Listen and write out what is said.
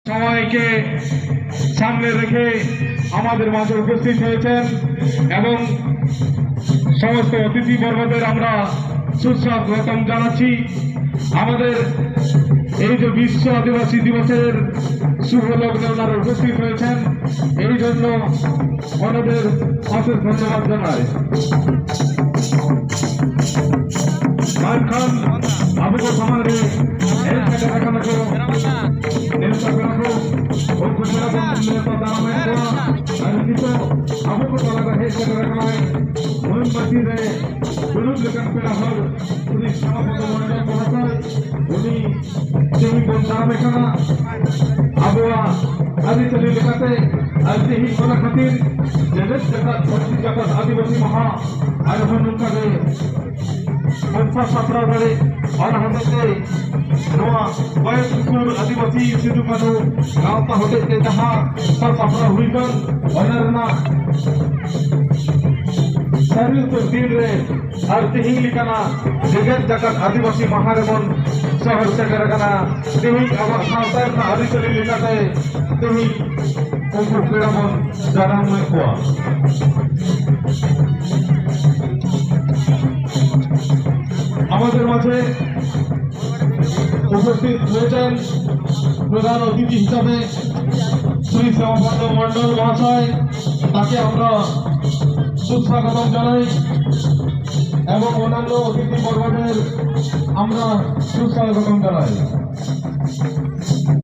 সবাইকে সামনে রেখে আমাদের মাঝে উপস্থিত হয়েছেন এবং সমস্ত অতিথিবর্গদের আমরা সুস্বাগতম জানাচ্ছি। আমাদের এই যে বিশ্ব আদিবাসী দিবসের শুভ লগ্নে ওনারা উপস্থিত হয়েছেন, এই জন্য ওনাদের অশেষ ধন্যবাদ জানাই। खान आपको हमारे आदिवासी महा आयोजन संस्था छात्रारे और हमने वयस्कुर आदिवासी सिद्धू कानू गाँव होते थे जहाँ सब सफरा हुई कर शरीर तो दिन रे और तिहिंग लिखाना जगत जगत आदिवासी महारेमन शहर से करना तिहिंग अब सावतार ना आदिवासी लिखाते तिहिंग उनको पेड़मन जराम में हुआ আমাদের মাঝে উপস্থিত হয়েছেন প্রধান অতিথি হিসাবে শ্রী শ্যামাপদ মণ্ডল মহাশয়, তাকে আমরা সুস্বাগতম জানাই এবং অন্যান্য অতিথি বর্গদের আমরা সুস্বাগতম জানাই।